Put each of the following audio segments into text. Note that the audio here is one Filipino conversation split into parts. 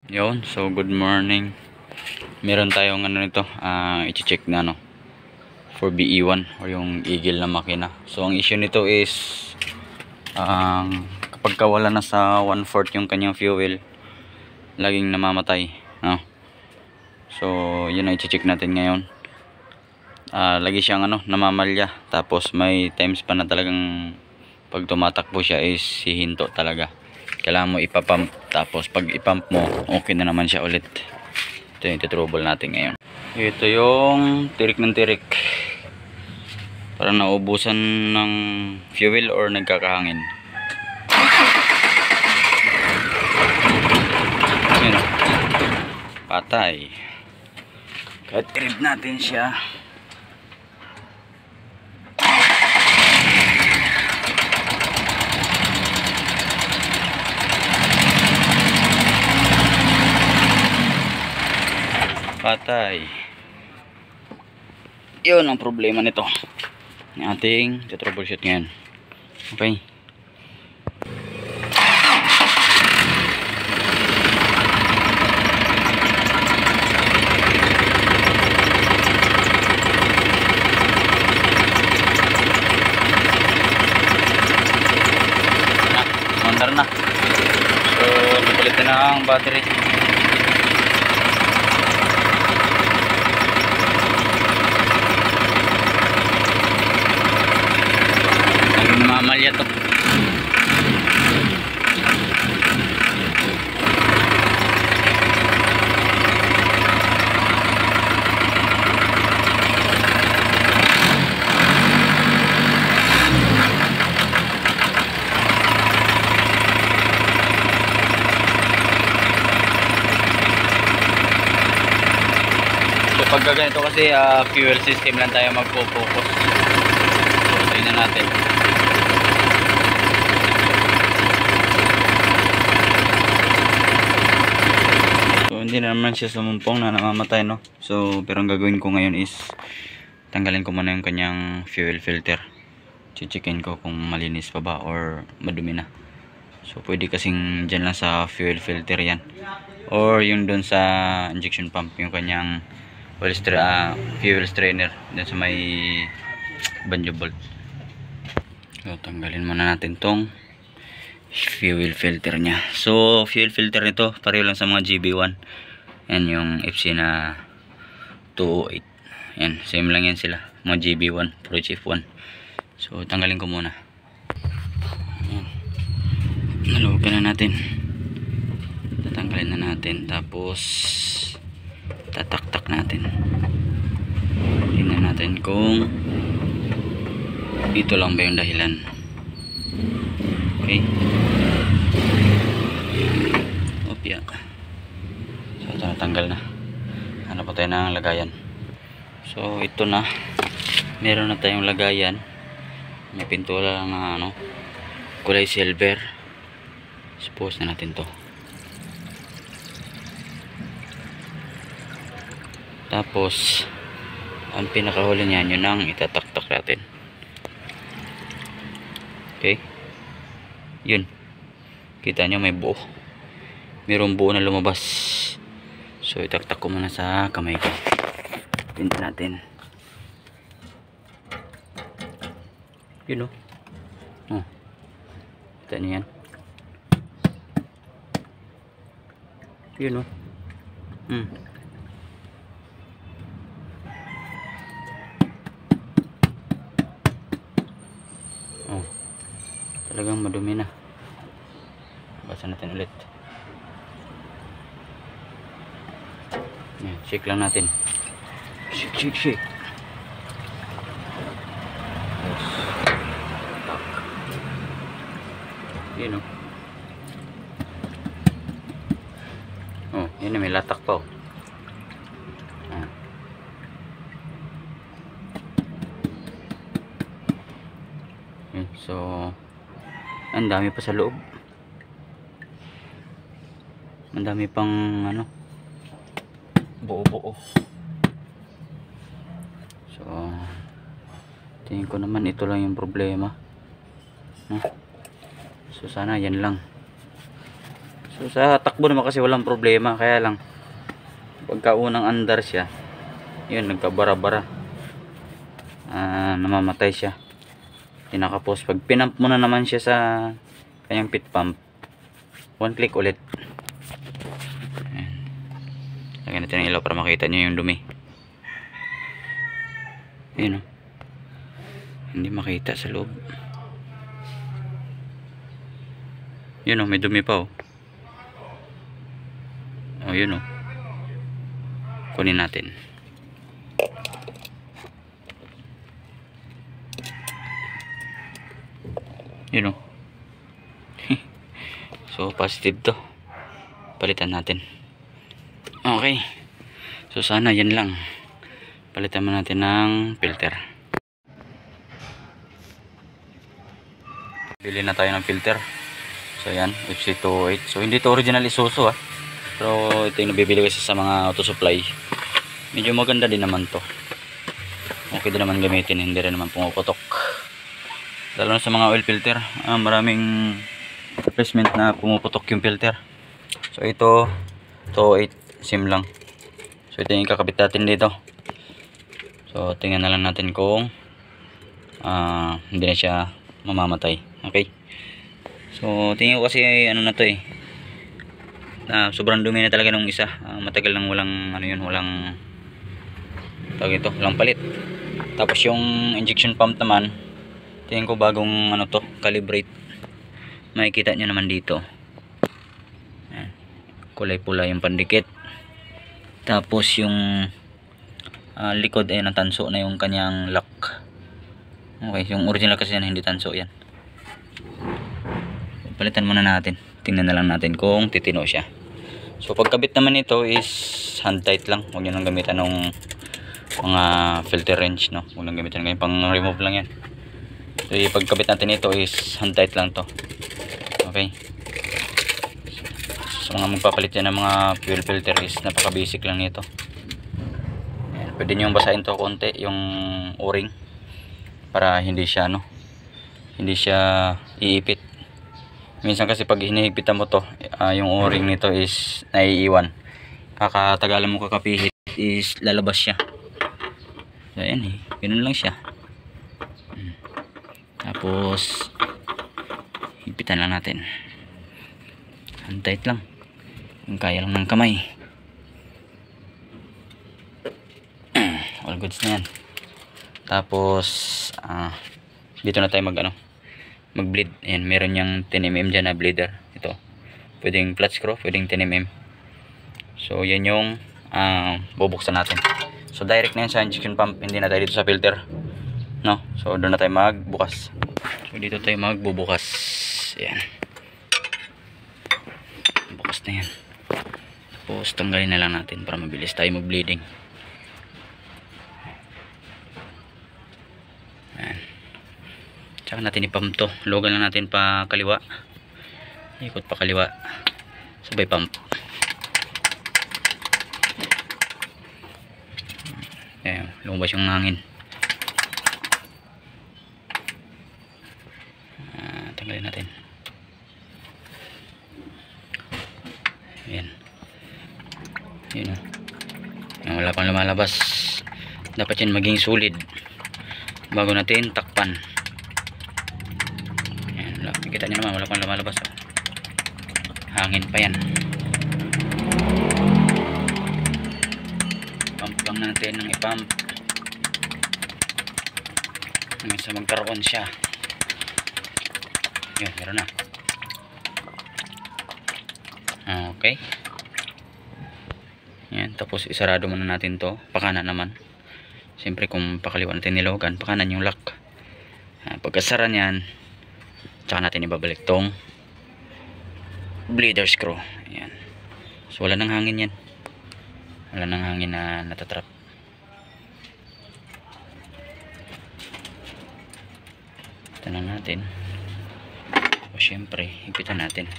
Yun, so good morning. Meron tayong ano nito, i-check na for BE1 or yung Eagle na makina. So ang issue nito is kapag wala na sa 1/4 yung kanyang fuel, laging namamatay, no? So yun na i-check natin ngayon. Lagi siyang namamalya, tapos may times pa na talagang pag tumatakbo siya is hihinto talaga. Kailangan mo ipapump, tapos pag ipump mo, okay na naman siya ulit. Ito yung trouble natin ngayon. Ito yung tirik ng tirik, parang naubusan ng fuel or nagkakahangin. Yun o, patay. Kahit i-rib natin siya, patay. Yun ang problema nito, yung ating troubleshoot ngayon. Okay, mandar na. So napalitan na ang battery. Namamalya to. So pag ganito kasi fuel system lang tayo magpo-focus. So tingnan natin. So hindi na naman siya sumumpong na namamatay, no? So pero ang gagawin ko ngayon is tanggalin ko muna yung kanyang fuel filter. Checkin ko kung malinis pa ba or madumi na. So pwede kasing dyan lang sa fuel filter yan, or yung dun sa injection pump, yung kanyang fuel strainer dun sa may banjo bolt. So tanggalin muna natin tong fuel filter nya. So fuel filter nito pareho lang sa mga GB1. Yan yung FC na 208. Yan, same lang yan sila, mga GB1, Pro Chief 1. So tanggalin ko muna. Yan, nalugan na natin, tatanggalin na natin, tapos tataktak natin. Tingnan natin kung dito lang ba yung dahilan. Okay, opya. So ito, natanggal na. Hanap pa tayo ng lagayan. So ito na, meron na tayong lagayan. May pintura lang na kulay silver. Suppose na natin to. Tapos ang pinakahuli niyan, yun ang itataktak natin. Okay, yun, kita nyo may buo, mayroong buo na lumabas. So itaktak ko muna sa kamay ko. Tingnan natin. Yun o, kita nyo yan. Yun o. Talagang madumi na. Basa natin ulit. Yan, shake lang natin. Shake. Yun o. Yun na, may latak pa o. So ang dami pa sa loob, ang dami pang buo-buo. So tingin ko naman ito lang yung problema, no? So sana yan lang. So sa takbo naman kasi walang problema, kaya lang pagka unang andar siya, yun, nagkabara-bara, namamatay siya. Tinakapos pag pinump mo na naman siya sa kanyang pit pump, one click ulit. Ayan. Lagyan natin ng ilaw para makita nyo yung dumi. Ayan, oh. Hindi makita sa loob. Yun, oh, may dumi pa, oh. Oh, yun, oh. Kunin natin. Yun, oh. So positive to, palitan natin. Okay, so sana yan lang, palitan mo natin ng filter. Bili na tayo ng filter. So yan, FC208. So hindi to original Isuzu, pero ito yung nabibili kasi sa mga auto supply. Medyo maganda din naman to, okay din naman gamitin, hindi rin naman pumuputok. Lalo na sa mga oil filter, maraming replacement na pumuputok yung filter. So ito 208 sim lang. So ito yung kakabit natin dito. So tingnan na lang natin kung hindi na siya mamamatay. Okay, so tingin ko kasi ano na to, sobrang dumi na talaga nung isa. Matagal nang walang walang tawag ito, walang palit. Tapos yung injection pump naman, tingin ko bagong calibrate. Makikita nyo naman dito, kulay pula yung pandikit. Tapos yung likod ay natanso na yung kanyang lock. Okay, yung original kasi yan hindi tanso yan. Palitan muna natin, tingnan na lang natin kung titino siya. So pagkabit naman ito is hand tight lang, huwag nyo nang gamitan ng mga filter wrench, no? Huwag nang gamitan ngayon, pang remove lang yan. So pagkabit natin ito is hand tight lang to. Okay, so mga magpapalit yan ng mga fuel filter is napaka basic lang nito. Ayan, pwede nyo basahin to konti yung o-ring para hindi siya hindi siya iipit. Minsan kasi pag hinihigpitan mo to, yung o-ring nito is naiiwan. Kakatagalan mo kakapihit is lalabas siya. So ayan, ganun lang siya. Tapos higpitan lang natin, hand tight lang, yung kaya lang ng kamay. All goods na yan. Tapos dito na tayo mag bleed. Ayan, meron yung 10mm dyan na bleeder. Ito, pwedeng flat screw, pwedeng 10mm. So yan yung bubuksan natin. So direct na yan sa injection pump, hindi na tayo dito sa filter, no? So doon na tayo magbukas. So dito tayo magbubukas. Ayan, bukas na yan. Tapos tanggalin na lang natin para mabilis tayo mag bleeding. Ayan, tsaka natin ipump to. Logan lang natin pa kaliwa, ikot pa kaliwa, sabay pump. Ayan, lumabas yung hangin. Tanggalin natin. Ayan, yun, wala pang lumalabas. Dapat yan maging solid bago natin takpan. Ayan, kita nyo naman, wala pang lumalabas. Hangin pa yan. Pump lang natin ng ipump hanggang sa magkaroon siya. Yun, meron na. Okay, yan, tapos isarado muna natin to. Pakanan naman, siyempre kung pakaliwa natin nilogan, pakanan yung lock. Pagkasara nyan, tsaka natin ibabalik tong bleeder screw. Ayan. So wala nang hangin yan, wala nang hangin na natatrap. Ito na natin. O syempre, higpitan natin,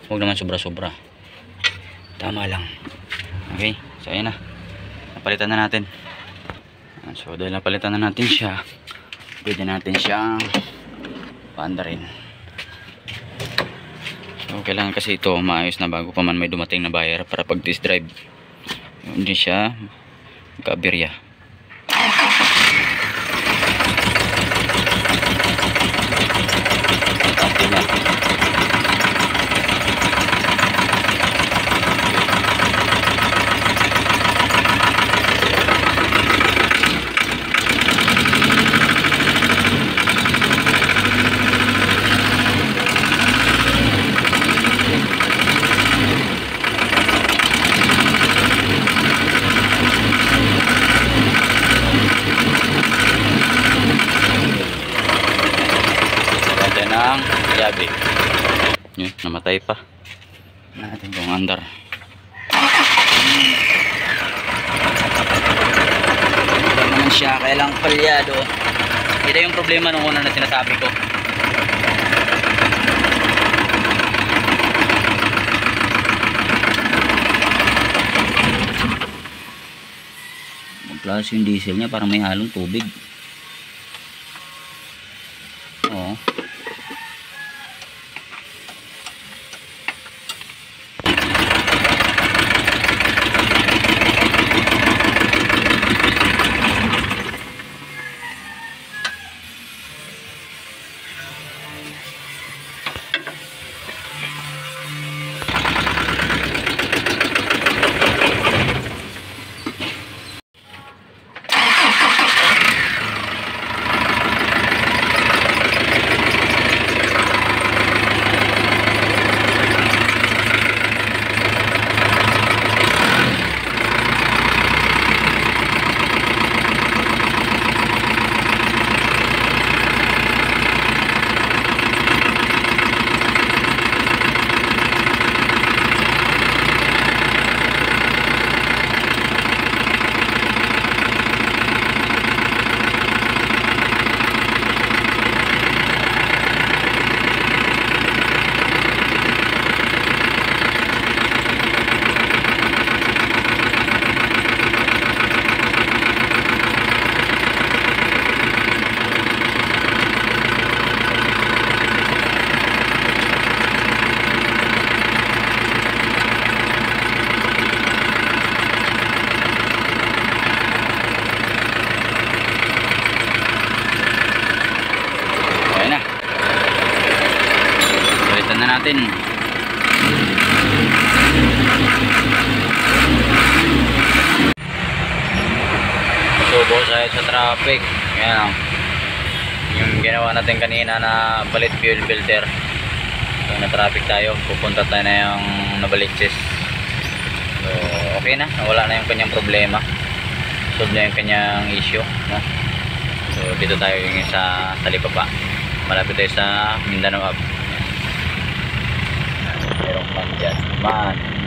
huwag naman sobra-sobra, tama lang. Okay, so ayan na, napalitan na natin. So dahil napalitan na natin siya, pwede natin siyang paandarin. So kailangan kasi ito maayos na bago pa man may dumating na buyer para pag test drive hindi siya magka-aberya. Ng yabi yun, namatay pa natin kung andar. Ito naman siya, kailang palyado. Ito yung problema nung una na sinasabi ko. Magklase yung diesel niya, parang may halong tubig. Oo. Natin. Subo sa traffic. Yan. Yung ginawa natin kanina na palit fuel filter. So na traffic tayo. Pupunta tayo na yung Navaliches. So okay na. Wala na yung kanyang problema. Solve na yung kanyang issue. No? So dito tayo yung sa Talipapa. Malapit tayo sa Mindanao Hub. Merong man dyan. Man.